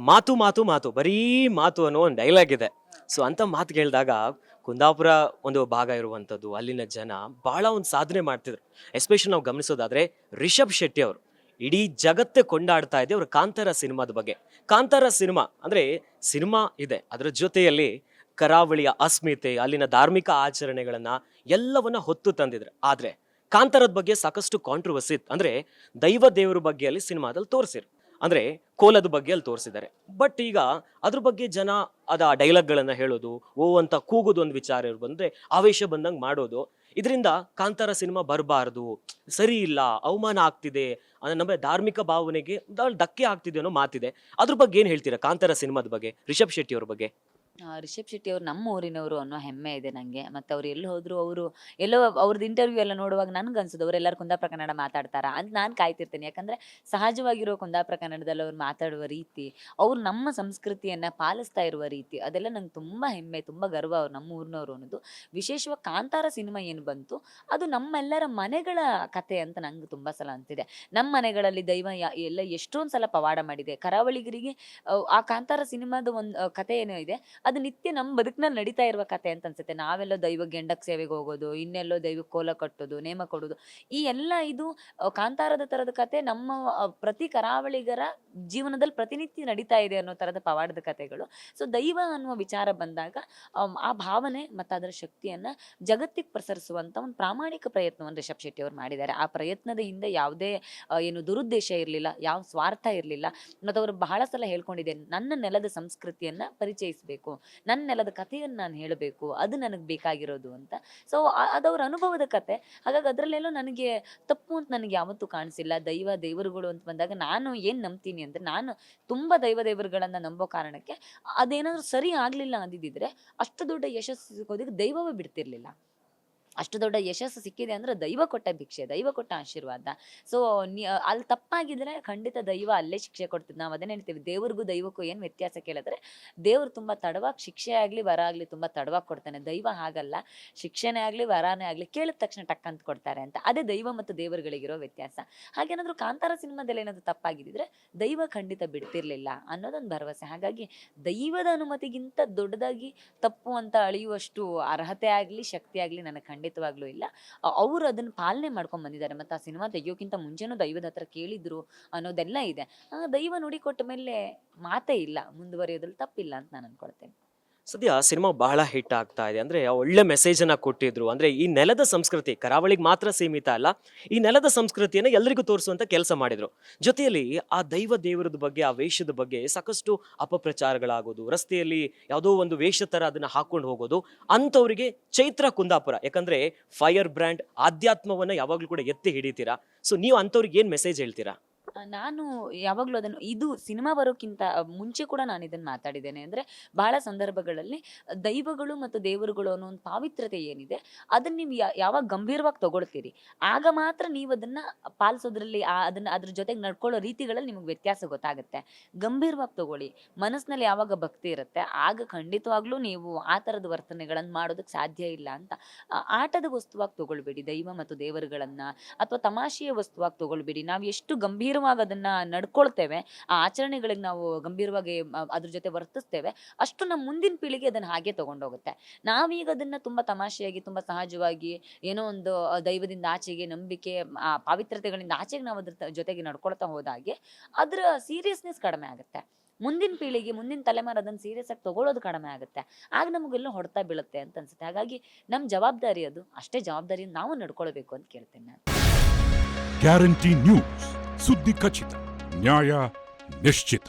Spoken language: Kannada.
ಮಾತು ಮಾತು ಮಾತು ಬರೀ ಮಾತು ಅನ್ನೋ ಒಂದು ಡೈಲಾಗ್ ಇದೆ. ಸೊ ಅಂತ ಮಾತು ಕೇಳಿದಾಗ ಕುಂದಾಪುರ ಒಂದು ಭಾಗ ಇರುವಂಥದ್ದು, ಅಲ್ಲಿನ ಜನ ಬಹಳ ಒಂದು ಸಾಧನೆ ಮಾಡ್ತಿದ್ರು. ಎಸ್ಪೆಷಲಿ ನಾವು ಗಮನಿಸೋದಾದ್ರೆ ರಿಷಬ್ ಶೆಟ್ಟಿ ಅವರು ಇಡೀ ಜಗತ್ತೇ ಕೊಂಡಾಡ್ತಾ ಇದೆ ಅವ್ರ ಕಾಂತಾರ ಸಿನಿಮಾದ ಬಗ್ಗೆ. ಕಾಂತಾರ ಸಿನಿಮಾ ಅಂದ್ರೆ ಸಿನಿಮಾ ಇದೆ, ಅದರ ಜೊತೆಯಲ್ಲಿ ಕರಾವಳಿಯ ಅಸ್ಮಿತೆ, ಅಲ್ಲಿನ ಧಾರ್ಮಿಕ ಆಚರಣೆಗಳನ್ನ ಎಲ್ಲವನ್ನ ಹೊತ್ತು ತಂದಿದ್ರು. ಆದ್ರೆ ಕಾಂತಾರದ ಬಗ್ಗೆ ಸಾಕಷ್ಟು ಕಾಂಟ್ರವರ್ಸಿ ಇತ್ತು. ಅಂದ್ರೆ ದೈವ ದೇವರ ಬಗ್ಗೆ ಅಲ್ಲಿ ಸಿನಿಮಾದಲ್ಲಿ ತೋರಿಸಿರು, ಅಂದ್ರೆ ಕೋಲದ ಬಗ್ಗೆ ಅಲ್ಲಿ ತೋರಿಸಿದ್ದಾರೆ. ಬಟ್ ಈಗ ಅದ್ರ ಬಗ್ಗೆ ಜನ ಅದ ಡೈಲಾಗ್ಗಳನ್ನ ಹೇಳೋದು, ಓ ಅಂತ ಕೂಗೋದು ಒಂದು ವಿಚಾರ ಬಂದ್ರೆ ಆವೇಶ ಬಂದಂಗೆ ಮಾಡೋದು, ಇದರಿಂದ ಕಾಂತಾರ ಸಿನಿಮಾ ಬರಬಾರದು, ಸರಿ ಇಲ್ಲ, ಅವಮಾನ ಆಗ್ತಿದೆ, ನಮ್ಮ ಧಾರ್ಮಿಕ ಭಾವನೆಗೆ ಧಕ್ಕೆ ಆಗ್ತಿದೆ ಅನ್ನೋ ಮಾತಿದೆ. ಅದ್ರ ಬಗ್ಗೆ ಏನ್ ಹೇಳ್ತೀರಾ ಕಾಂತಾರ ಸಿನಿಮಾದ ಬಗ್ಗೆ, ರಿಷಬ್ ಶೆಟ್ಟಿ ಅವ್ರ ಬಗ್ಗೆ? ರಿಷಬ್ ಶೆಟ್ಟಿ ಅವ್ರು ನಮ್ಮ ಊರಿನವರು ಅನ್ನೋ ಹೆಮ್ಮೆ ಇದೆ ನನಗೆ. ಮತ್ತು ಅವ್ರು ಎಲ್ಲಿ ಹೋದ್ರು ಅವರು ಎಲ್ಲೋ ಅವ್ರದ್ದು ಇಂಟರ್ವ್ಯೂ ಎಲ್ಲ ನೋಡುವಾಗ ನನಗೆ ಅನ್ಸೋದು ಅವರೆಲ್ಲರೂ ಕುಂದಾಪುರ ಕನ್ನಡ ಮಾತಾಡ್ತಾರಾ ಅಂತ ನಾನು ಕಾಯ್ತಿರ್ತೇನೆ. ಯಾಕಂದರೆ ಸಹಜವಾಗಿರೋ ಕುಂದಾಪುರ ಕನ್ನಡದಲ್ಲಿ ಅವ್ರು ಮಾತಾಡುವ ರೀತಿ, ಅವ್ರು ನಮ್ಮ ಸಂಸ್ಕೃತಿಯನ್ನು ಪಾಲಿಸ್ತಾ ಇರುವ ರೀತಿ, ಅದೆಲ್ಲ ನಂಗೆ ತುಂಬ ಹೆಮ್ಮೆ, ತುಂಬ ಗರ್ವ ಅವ್ರು ನಮ್ಮ ಊರಿನವರು ಅನ್ನೋದು. ವಿಶೇಷವಾಗಿ ಕಾಂತಾರ ಸಿನಿಮಾ ಏನು ಬಂತು ಅದು ನಮ್ಮೆಲ್ಲರ ಮನೆಗಳ ಕತೆ ಅಂತ ನಂಗೆ ತುಂಬ ಸಲ ಅನ್ಸಿದೆ. ನಮ್ಮ ಮನೆಗಳಲ್ಲಿ ದೈವ ಎಲ್ಲ ಎಷ್ಟೊಂದು ಸಲ ಪವಾಡ ಮಾಡಿದೆ. ಕರಾವಳಿಗರಿಗೆ ಆ ಕಾಂತಾರ ಸಿನಿಮಾದ ಒಂದು ಕತೆ ಏನೋ ಇದೆ, ಅದು ನಿತ್ಯ ನಮ್ಮ ಬದುಕಿನಲ್ಲಿ ನಡೀತಾ ಇರುವ ಕತೆ ಅಂತ ಅನ್ಸುತ್ತೆ. ನಾವೆಲ್ಲೋ ದೈವ ಗೆಂಡಕ್ ಸೇವೆಗೆ ಹೋಗೋದು, ಇನ್ನೆಲ್ಲೋ ದೈವ ಕೋಲ ಕಟ್ಟೋದು, ನೇಮ ಕೊಡೋದು, ಈ ಎಲ್ಲ ಇದು ಕಾಂತಾರದ ತರದ ಕತೆ ನಮ್ಮ ಪ್ರತಿ ಕರಾವಳಿಗರ ಜೀವನದಲ್ಲಿ ಪ್ರತಿನಿತ್ಯ ನಡೀತಾ ಇದೆ ಅನ್ನೋ ತರದ ಪವಾಡದ ಕತೆಗಳು. ಸೊ ದೈವ ಅನ್ನುವ ವಿಚಾರ ಬಂದಾಗ ಆ ಭಾವನೆ ಮತ್ತು ಅದರ ಶಕ್ತಿಯನ್ನ ಜಗತ್ತಿಗೆ ಪ್ರಸರಿಸುವಂತ ಒಂದು ಪ್ರಾಮಾಣಿಕ ಪ್ರಯತ್ನವನ್ನು ರಿಷಬ್ ಶೆಟ್ಟಿ ಅವರು ಮಾಡಿದ್ದಾರೆ. ಆ ಪ್ರಯತ್ನದ ಹಿಂದೆ ಯಾವುದೇ ಏನು ದುರುದ್ದೇಶ ಇರಲಿಲ್ಲ, ಯಾವ ಸ್ವಾರ್ಥ ಇರಲಿಲ್ಲ. ಮತ್ತು ಅವರು ಬಹಳ ಸಲ ಹೇಳ್ಕೊಂಡಿದೆ, ನನ್ನ ನೆಲದ ಸಂಸ್ಕೃತಿಯನ್ನ ಪರಿಚಯಿಸಬೇಕು, ನನ್ನ ನೆಲದ ಕಥೆಯನ್ನು ನಾನು ಹೇಳಬೇಕು, ಅದು ನನಗೆ ಬೇಕಾಗಿರೋದು ಅಂತ. ಸೊ ಅದವ್ರ ಅನುಭವದ ಕತೆ. ಹಾಗಾಗಿ ಅದರಲ್ಲೆಲ್ಲೋ ನನಗೆ ತಪ್ಪು ಅಂತ ನನಗೆ ಯಾವತ್ತೂ ಕಾಣಿಸಿಲ್ಲ. ದೇವರುಗಳು ಅಂತ ಬಂದಾಗ ನಾನು ಏನು ನಂಬ್ತೀನಿ ಅಂದರೆ, ನಾನು ತುಂಬ ದೇವರುಗಳನ್ನು ನಂಬೋ ಕಾರಣಕ್ಕೆ ಅದೇನಾದರೂ ಸರಿ ಆಗಲಿಲ್ಲ ಅಂದಿದ್ದಿದ್ರೆ ಅಷ್ಟು ದೊಡ್ಡ ಯಶಸ್ಸು ಸಿಗೋದಕ್ಕೆ ದೈವವೇ ಬಿಡ್ತಿರ್ಲಿಲ್ಲ. ಅಷ್ಟು ದೊಡ್ಡ ಯಶಸ್ಸು ಸಿಕ್ಕಿದೆ ಅಂದ್ರೆ ದೈವ ಕೊಟ್ಟ ಭಿಕ್ಷೆ, ದೈವ ಕೊಟ್ಟ ಆಶೀರ್ವಾದ. ಸೊ ಅಲ್ಲಿ ತಪ್ಪಾಗಿದ್ರೆ ಖಂಡಿತ ದೈವ ಅಲ್ಲೇ ಶಿಕ್ಷೆ ಕೊಡ್ತಿದ್ದು. ನಾವು ಅದನ್ನೇ ಹೇಳ್ತೀವಿ, ದೇವ್ರಿಗೂ ದೈವಕ್ಕೂ ಏನು ವ್ಯತ್ಯಾಸ ಕೇಳಿದ್ರೆ, ದೇವ್ರು ತುಂಬ ತಡವಾಗಿ ಶಿಕ್ಷೆ ಆಗಲಿ ವರ ಆಗಲಿ ತುಂಬ ತಡವಾಗಿ ಕೊಡ್ತಾನೆ. ದೈವ ಹಾಗಲ್ಲ, ಶಿಕ್ಷೆನೇ ಆಗಲಿ ವರನೇ ಆಗಲಿ ಕೇಳಿದ ತಕ್ಷಣ ಟಕ್ ಅಂತ ಕೊಡ್ತಾರೆ ಅಂತ. ಅದೇ ದೈವ ಮತ್ತು ದೇವರುಗಳಿಗಿರೋ ವ್ಯತ್ಯಾಸ. ಹಾಗೇನಾದ್ರೂ ಕಾಂತಾರ ಸಿನಿಮಾದಲ್ಲಿ ಏನಾದರೂ ತಪ್ಪಾಗಿದ್ದಿದ್ರೆ ದೈವ ಖಂಡಿತ ಬಿಡ್ತಿರ್ಲಿಲ್ಲ ಅನ್ನೋದೊಂದು ಭರವಸೆ. ಹಾಗಾಗಿ ದೈವದ ಅನುಮತಿಗಿಂತ ದೊಡ್ಡದಾಗಿ ತಪ್ಪು ಅಂತ ಅಳಿಯುವಷ್ಟು ಅರ್ಹತೆ ಆಗಲಿ ಶಕ್ತಿ ಆಗಲಿ ನನಗೆ ಖಂಡಿತವಾಗ್ಲೂ ಇಲ್ಲ. ಅವರು ಅದನ್ನ ಪಾಲನೆ ಮಾಡ್ಕೊಂಡ್ ಬಂದಿದ್ದಾರೆ. ಮತ್ತೆ ಆ ಸಿನಿಮಾ ತೆಗಿಯೋಕ್ಕಿಂತ ಮುಂಚೆನೂ ದೈವದ ಹತ್ರ ಕೇಳಿದ್ರು ಅನ್ನೋದೆಲ್ಲ ಇದೆ. ದೈವ ನುಡಿ ಕೊಟ್ಟ ಮೇಲೆ ಮಾತೇ ಇಲ್ಲ, ಮುಂದುವರಿಯೋದ್ರಲ್ಲಿ ತಪ್ಪಿಲ್ಲ ಅಂತ ನಾನು ಅನ್ಕೊಳ್ತೇನೆ. ಸದ್ಯ ಸಿನಿಮಾ ಬಹಳ ಹಿಟ್ ಆಗ್ತಾ ಇದೆ, ಅಂದ್ರೆ ಒಳ್ಳೆ ಮೆಸೇಜ್ ಅನ್ನ ಕೊಟ್ಟಿದ್ರು. ಅಂದ್ರೆ ಈ ನೆಲದ ಸಂಸ್ಕೃತಿ ಕರಾವಳಿಗೆ ಮಾತ್ರ ಸೀಮಿತ ಅಲ್ಲ, ಈ ನೆಲದ ಸಂಸ್ಕೃತಿಯನ್ನ ಎಲ್ಲರಿಗೂ ತೋರಿಸುವಂತ ಕೆಲಸ ಮಾಡಿದ್ರು. ಜೊತೆಯಲ್ಲಿ ಆ ದೈವ ದೇವರದ ಬಗ್ಗೆ, ಆ ವೇಷದ ಬಗ್ಗೆ ಸಾಕಷ್ಟು ಅಪಪ್ರಚಾರಗಳಾಗೋದು, ರಸ್ತೆಯಲ್ಲಿ ಯಾವುದೋ ಒಂದು ವೇಷ ತರ ಅದನ್ನ ಹಾಕೊಂಡು ಹೋಗೋದು, ಅಂತವರಿಗೆ ಚೈತ್ರ ಕುಂದಾಪುರ, ಯಾಕಂದ್ರೆ ಫೈರ್ ಬ್ರ್ಯಾಂಡ್ ಆಧ್ಯಾತ್ಮವನ್ನ ಯಾವಾಗ್ಲೂ ಕೂಡ ಎತ್ತಿ ಹಿಡಿತೀರಾ. ಸೊ ನೀವು ಅಂತವ್ರಿಗೆ ಏನ್ ಮೆಸೇಜ್ ಹೇಳ್ತೀರಾ? ನಾನು ಯಾವಾಗಲೂ ಅದನ್ನು, ಇದು ಸಿನಿಮಾ ಬರೋಕ್ಕಿಂತ ಮುಂಚೆ ಕೂಡ ನಾನು ಇದನ್ನು ಮಾತಾಡಿದ್ದೇನೆ. ಅಂದರೆ ಬಹಳ ಸಂದರ್ಭಗಳಲ್ಲಿ ದೈವಗಳು ಮತ್ತು ದೇವರುಗಳು ಅನ್ನೋ ಒಂದು ಪಾವಿತ್ರ್ಯತೆ ಏನಿದೆ ಅದನ್ನು ನೀವು ಯಾವಾಗ ಗಂಭೀರವಾಗಿ ತಗೊಳ್ತೀರಿ ಆಗ ಮಾತ್ರ ನೀವು ಅದನ್ನು ಪಾಲಿಸೋದ್ರಲ್ಲಿ ಅದ್ರ ಜೊತೆಗೆ ನಡ್ಕೊಳ್ಳೋ ರೀತಿಗಳಲ್ಲಿ ನಿಮಗೆ ವ್ಯತ್ಯಾಸ ಗೊತ್ತಾಗುತ್ತೆ. ಗಂಭೀರವಾಗಿ ತಗೊಳ್ಳಿ, ಮನಸ್ಸಿನಲ್ಲಿ ಯಾವಾಗ ಭಕ್ತಿ ಇರುತ್ತೆ ಆಗ ಖಂಡಿತವಾಗ್ಲೂ ನೀವು ಆ ಥರದ ವರ್ತನೆಗಳನ್ನು ಮಾಡೋದಕ್ಕೆ ಸಾಧ್ಯ ಇಲ್ಲ ಅಂತ. ಆಟದ ವಸ್ತುವಾಗಿ ತಗೊಳ್ಬೇಡಿ ದೈವ ಮತ್ತು ದೇವರುಗಳನ್ನು, ಅಥವಾ ತಮಾಷೆಯ ವಸ್ತುವಾಗಿ ತಗೊಳ್ಬೇಡಿ. ನಾವು ಎಷ್ಟು ಗಂಭೀರ ಅದನ್ನ ನಡ್ಕೊಳ್ತೇವೆ, ಆ ಆಚರಣೆಗಳಿಗೆ ನಾವು ಗಂಭೀರವಾಗಿ ಅದ್ರ ಜೊತೆ ವರ್ತಿಸ್ತೇವೆ, ಅಷ್ಟು ನಮ್ಮ ಮುಂದಿನ ಪೀಳಿಗೆ ಅದನ್ನ ಹಾಗೆ ತಗೊಂಡೋಗುತ್ತೆ. ನಾವೀಗ ಅದನ್ನ ತುಂಬಾ ತಮಾಷೆಯಾಗಿ, ತುಂಬಾ ಸಹಜವಾಗಿ, ಏನೋ ಒಂದು ದೈವದಿಂದ ಆಚೆಗೆ, ನಂಬಿಕೆ ಆ ಪಾವಿತ್ರ್ಯತೆಗಳಿಂದ ಆಚೆಗೆ ನಾವು ಅದ್ರ ಜೊತೆಗೆ ನಡ್ಕೊಳ್ತಾ ಹೋದಾಗೆ ಅದರ ಸೀರಿಯಸ್ನೆಸ್ ಕಡಿಮೆ ಆಗುತ್ತೆ. ಮುಂದಿನ ಪೀಳಿಗೆ, ಮುಂದಿನ ತಲೆಮಾರು ಅದನ್ನು ಸೀರಿಯಸ್ ಆಗಿ ತಗೊಳ್ಳೋದು ಕಡಿಮೆ ಆಗುತ್ತೆ. ಆಗ ನಮಗೆಲ್ಲೋ ಹೊಡ್ತಾ ಬೀಳುತ್ತೆ ಅಂತ ಅನ್ಸುತ್ತೆ. ಹಾಗಾಗಿ ನಮ್ಮ ಜವಾಬ್ದಾರಿ ಅದು, ಅಷ್ಟೇ ಜವಾಬ್ದಾರಿ ನಾವು ನಡ್ಕೊಳ್ಬೇಕು ಅಂತ ಕೇಳ್ತೇನೆ ನಾನು. ಗ್ಯಾರಂಟಿ ನ್ಯೂಸ್, ಸುದ್ದಿ ಖಚಿತ, ನ್ಯಾಯ ನಿಶ್ಚಿತ.